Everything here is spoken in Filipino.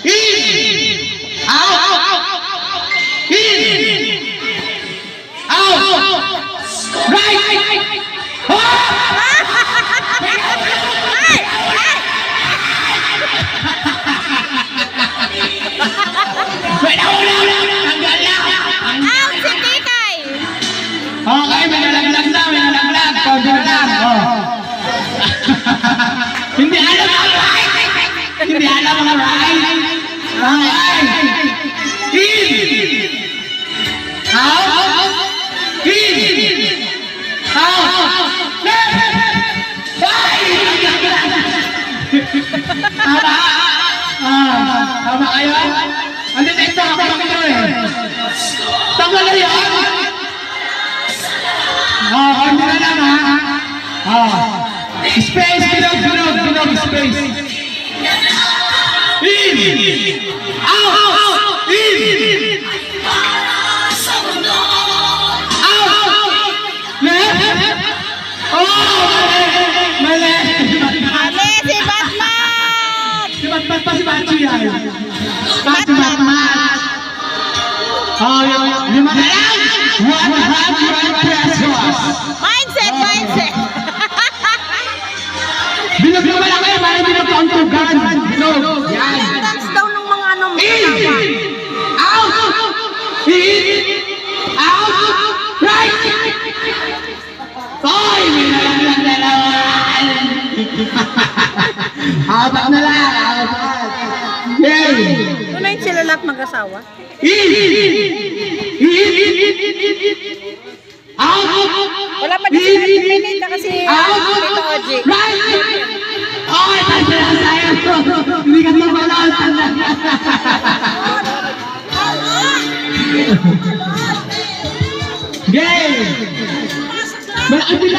In! Out! In! Out! Right! Out si Tikay! Okay, may nalaglag na. Konti na lang. Hindi alam ang right! Hindi alam ang right! Okay! In! Out! In! Out! Tama! Tama kayo? Ang detekta ako kayo eh. Tama na yan! Konti na lang ha. Space, binog, space. In! Out! In! Out! Left! Mali! Mali si Batman! Si Batman pa si Batman yan. Batman! Lima na lang! 100 pesos! Mindset! Binog naman lang kayo para binog ang tugan. Binog! Yan! Dance daw ng mga ano mo. In! Out! In! Out! Right! Hoy! May nalaglag na naman! Habak na lang! Yay! Tunayin sila lahat mag-asawa. In! Out! Wala pa din sila pinita kasi Tito Oji. Right! Ay, tanda na tayo! Hindi ka mabalaw! Game! Malaki